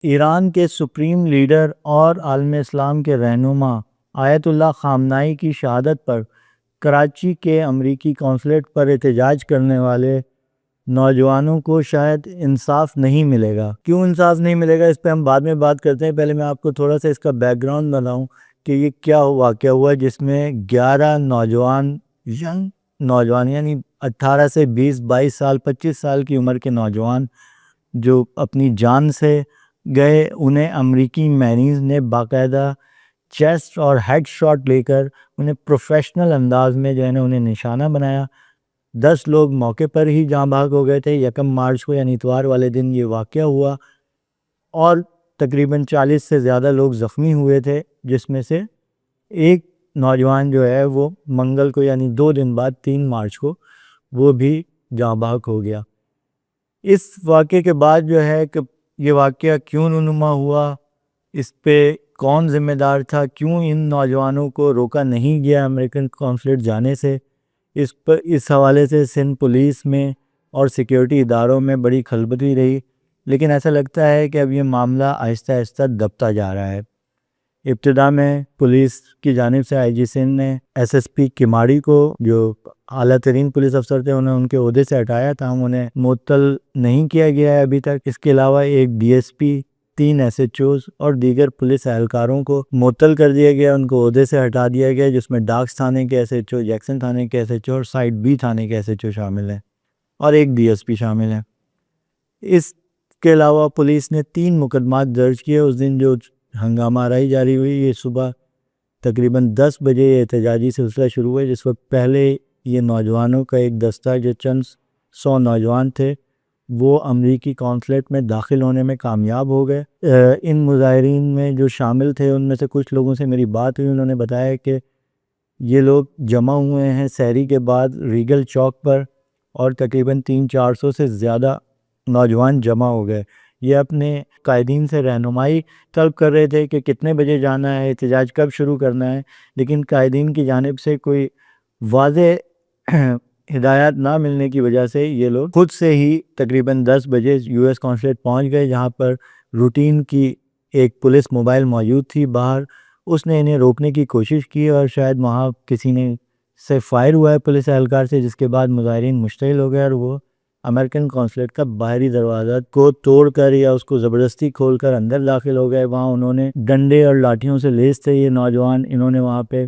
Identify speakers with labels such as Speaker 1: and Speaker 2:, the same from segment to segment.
Speaker 1: ایران کے supreme leader اور عالم اسلام کے رہنما آیت اللہ خامنائی کی شہادت پر کراچی کے امریکی قونصلیٹ پر احتجاج کرنے والے نوجوانوں کو شاید انصاف نہیں ملے گا۔ کیوں انصاف نہیں ملے گا اس پہ ہم بعد میں بات کرتے ہیں۔ پہلے میں آپ کو تھوڑا سا اس کا بیک گراؤنڈ بتاؤں کہ یہ کیا واقعہ ہوا جس میں 11 نوجوان یعنی 18 سے 22 سال 25 سال کی عمر کے نوجوان جو اپنی جان سے گئے، انہیں امریکی میرینز نے باقاعدہ چیسٹ اور ہیڈ شاٹ لے کر انہیں پروفیشنل انداز میں جو ہے نا انہیں نشانہ بنایا۔ 10 لوگ موقع پر ہی جاں بحق ہو گئے تھے۔ 1 مارچ کو یعنی اتوار والے دن یہ واقعہ ہوا اور تقریباً 40 سے زیادہ لوگ زخمی ہوئے تھے، جس میں سے ایک نوجوان جو ہے وہ منگل کو یعنی 2 دن بعد 3 مارچ کو وہ بھی جاں بحق ہو گیا۔ اس واقعے کے بعد جو ہے کہ یہ واقعہ کیوں رونما ہوا، اس پہ کون ذمہ دار تھا، کیوں ان نوجوانوں کو روکا نہیں گیا امریکن قونصلیٹ جانے سے، اس حوالے سے سندھ پولیس میں اور سیکیورٹی اداروں میں بڑی کھلبلی رہی۔ لیکن ایسا لگتا ہے کہ اب یہ معاملہ آہستہ آہستہ دبتا جا رہا ہے۔ ابتدا میں پولیس کی جانب سے آئی جی سندھ نے ایس ایس پی کماڑی کو، جو اعلیٰ ترین پولیس افسر تھے، انہیں ان کے عہدے سے ہٹایا تھا، انہیں معطل نہیں کیا گیا ہے ابھی تک۔ اس کے علاوہ ایک D S P, 3 S H Os اور دیگر پولیس اہلکاروں کو معطل کر دیا گیا، ان کو عہدے سے ہٹا دیا گیا، جس میں ڈاکس تھانے کے ایس ایچ او، جیکسن تھانے کے ایس ایچ او اور سائٹ بی تھانے کے ایس ایچ او شامل ہیں، اور ایک ڈی ایس پی شامل ہیں۔ اس کے علاوہ پولیس نے 3 مقدمات درج کیے اس دن جو ہنگامہ آرائی جاری ہوئی۔ یہ صبح تقریباً 10 بجے یہ احتجاجی سلسلہ شروع ہوا، جس وقت پہلے یہ نوجوانوں کا ایک دستہ جو چند 100 نوجوان تھے وہ امریکی قونصلیٹ میں داخل ہونے میں کامیاب ہو گئے۔ ان مظاہرین میں جو شامل تھے ان میں سے کچھ لوگوں سے میری بات ہوئی، انہوں نے بتایا کہ یہ لوگ جمع ہوئے ہیں سحری کے بعد ریگل چوک پر، اور تقریباً 300-400 سے زیادہ نوجوان جمع ہو گئے۔ یہ اپنے قائدین سے رہنمائی طلب کر رہے تھے کہ کتنے بجے جانا ہے، احتجاج کب شروع کرنا ہے، لیکن قائدین کی جانب سے کوئی واضح ہدایات نہ ملنے کی وجہ سے یہ لوگ خود سے ہی تقریباً 10 بجے یو ایس قونصلیٹ پہنچ گئے، جہاں پر روٹین کی ایک پولیس موبائل موجود تھی باہر۔ اس نے انہیں روکنے کی کوشش کی اور شاید وہاں کسی نے سے فائر ہوا ہے پولیس اہلکار سے، جس کے بعد مظاہرین مشتعل ہو گئے اور وہ امریکن قونصلیٹ کا باہری دروازہ کو توڑ کر یا اس کو زبردستی کھول کر اندر داخل ہو گئے۔ وہاں انہوں نے ڈنڈے اور لاٹھیوں سے لیس تھے یہ نوجوان، انہوں نے وہاں پہ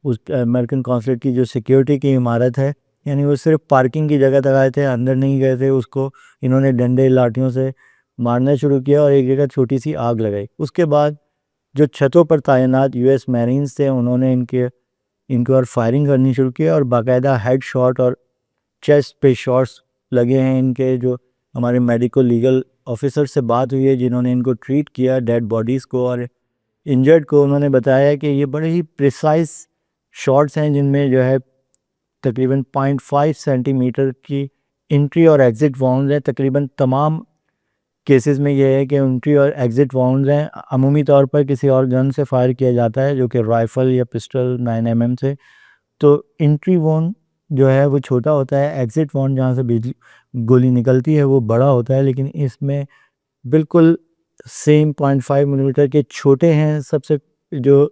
Speaker 1: اس امریکن قونصلیٹ کی جو سیکیورٹی کی عمارت ہے، یعنی وہ صرف پارکنگ کی جگہ تک آئے تھے، اندر نہیں گئے تھے، اس کو انہوں نے ڈنڈے لاٹھیوں سے مارنا شروع کیا اور ایک جگہ چھوٹی سی آگ لگائی۔ اس کے بعد جو چھتوں پر تعینات یو ایس میرینز تھے انہوں نے ان کے اور فائرنگ کرنی شروع کی، اور باقاعدہ ہیڈ شاٹ اور چیسٹ پہ شاٹس لگے ہیں ان کے۔ جو ہمارے میڈیکل لیگل آفیسر سے بات ہوئی ہے جنہوں نے ان کو ٹریٹ کیا، ڈیڈ باڈیز کو اور انجرڈ کو، انہوں نے بتایا کہ یہ بڑے ہی پریسائز شاٹس ہیں جن میں جو ہے تقریباً 0.5 سینٹی میٹر کی انٹری اور ایگزٹ واؤنڈز ہیں۔ تقریباً تمام کیسز میں یہ ہے کہ انٹری اور ایگزٹ واؤنڈز ہیں۔ عمومی طور پر کسی اور گن سے فائر کیا جاتا ہے جو کہ رائفل یا پسٹل 9mm سے، تو انٹری وون جو ہے وہ چھوٹا ہوتا ہے، ایگزٹ وون جہاں سے گولی نکلتی ہے وہ بڑا ہوتا ہے، لیکن اس میں بالکل سیم 0.5 ملی میٹر کے چھوٹے ہیں سب سے جو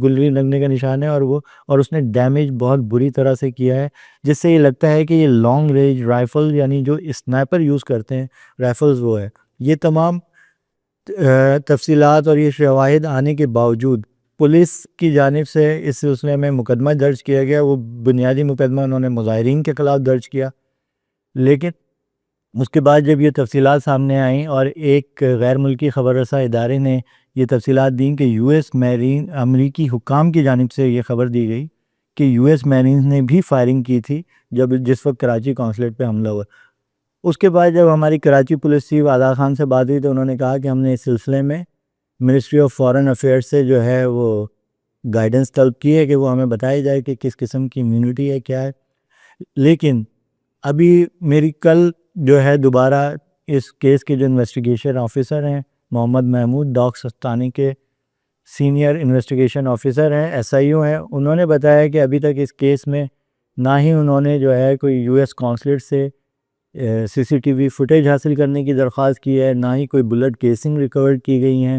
Speaker 1: گلری لگنے کا نشان ہے، اور اس نے ڈیمیج بہت بری طرح سے کیا ہے، جس سے یہ لگتا ہے کہ یہ لانگ رینج رائفل یعنی جو اسنائپر یوز کرتے ہیں رائفلز وہ ہے۔ یہ تمام تفصیلات اور یہ شواہد آنے کے باوجود پولیس کی جانب سے اس سلسلے میں مقدمہ درج کیا گیا۔ وہ بنیادی مقدمہ انہوں نے مظاہرین کے خلاف درج کیا، لیکن اس کے بعد جب یہ تفصیلات سامنے آئیں اور ایک غیر ملکی خبر رساں ادارے نے یہ تفصیلات دیں کہ یو ایس میرین، امریکی حکام کی جانب سے یہ خبر دی گئی کہ یو ایس میرینز نے بھی فائرنگ کی تھی جس وقت کراچی قونصلیٹ پہ حملہ ہوا۔ اس کے بعد جب ہماری کراچی پولیس چیف عطا خان سے بات ہوئی تو انہوں نے کہا کہ ہم نے اس سلسلے میں منسٹری آف فارن افیئرس سے جو ہے وہ گائیڈنس طلب کی ہے کہ وہ ہمیں بتائی جائے کہ کس قسم کی امیونٹی ہے، کیا ہے۔ لیکن ابھی میری کل جو ہے دوبارہ اس کیس کے جو انویسٹیگیشن آفیسر ہیں محمد محمود ڈاکس استانی کے سینئر انویسٹیگیشن آفیسر ہیں، ایس آئی او ہیں، انہوں نے بتایا کہ ابھی تک اس کیس میں نہ ہی انہوں نے جو ہے کوئی یو ایس قونصلیٹ سے سی سی ٹی وی فوٹیج حاصل کرنے کی درخواست کی ہے، نہ ہی کوئی بلٹ کیسنگ ریکور کی گئی ہیں۔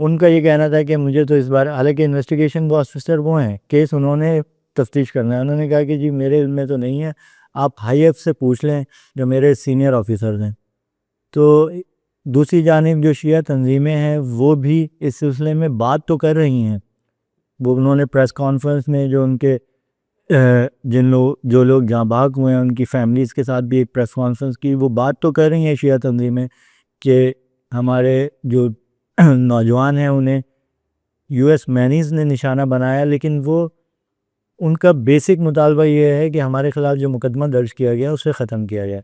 Speaker 1: ان کا یہ کہنا تھا کہ مجھے تو اس بار، حالانکہ انویسٹیگیشن وہ آفیسر وہ ہیں، کیس انہوں نے تفتیش کرنا ہے، انہوں نے کہا کہ جی میرے علم میں تو نہیں ہے، آپ ہائی ایف سے پوچھ لیں جو میرے سینئر آفیسرز ہیں۔ تو دوسری جانب جو شیعہ تنظیمیں ہیں وہ بھی اس سلسلے میں بات تو کر رہی ہیں، وہ انہوں نے پریس کانفرنس میں جو ان کے جو لوگ جاں بحق ہوئے ہیں ان کی فیملیز کے ساتھ بھی ایک پریس کانفرنس کی، وہ بات تو کر رہی ہیں شیعہ تنظیمیں کہ ہمارے جو نوجوان ہیں انہیں یو ایس مینیز نے نشانہ بنایا، لیکن وہ ان کا بیسک مطالبہ یہ ہے کہ ہمارے خلاف جو مقدمہ درج کیا گیا اسے ختم کیا جائے۔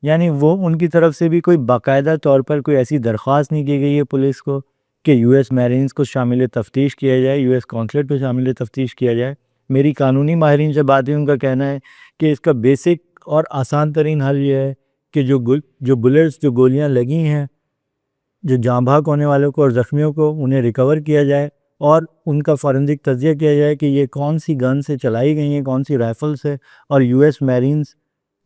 Speaker 1: یعنی وہ ان کی طرف سے بھی کوئی باقاعدہ طور پر کوئی ایسی درخواست نہیں کی گئی ہے پولیس کو کہ یو ایس میرینز کو شامل تفتیش کیا جائے، یو ایس کونسلیٹ کو شامل تفتیش کیا جائے۔ میری قانونی ماہرین سے بات ہوئی، ان کا کہنا ہے کہ اس کا بیسک اور آسان ترین حل یہ ہے کہ جو بلٹس، جو گولیاں لگی ہیں جو جاں بحق ہونے والوں کو اور زخمیوں کو، انہیں ریکور کیا جائے اور ان کا فورنزک تجزیہ کیا جائے کہ یہ کون سی گن سے چلائی گئی ہیں، کون سی رائفل سے، اور یو ایس میرینز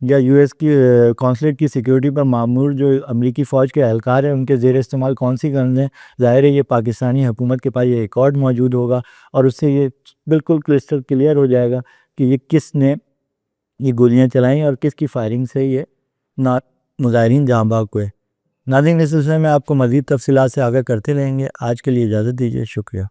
Speaker 1: یا یو ایس کی کونسلیٹ کی سیکیورٹی پر معمور جو امریکی فوج کے اہلکار ہیں ان کے زیر استعمال کون سی گنز ہیں۔ ظاہر ہے یہ پاکستانی حکومت کے پاس یہ ریکارڈ موجود ہوگا اور اس سے یہ بالکل کرسٹل کلیئر ہو جائے گا کہ یہ کس نے یہ گولیاں چلائیں اور کس کی فائرنگ سے یہ مظاہرین جاں بحق ہوئے۔ ناظرین، اس سلسلے میں آپ کو مزید تفصیلات سے آگاہ کرتے رہیں گے۔ آج کے لیے اجازت دیجیے، شکریہ۔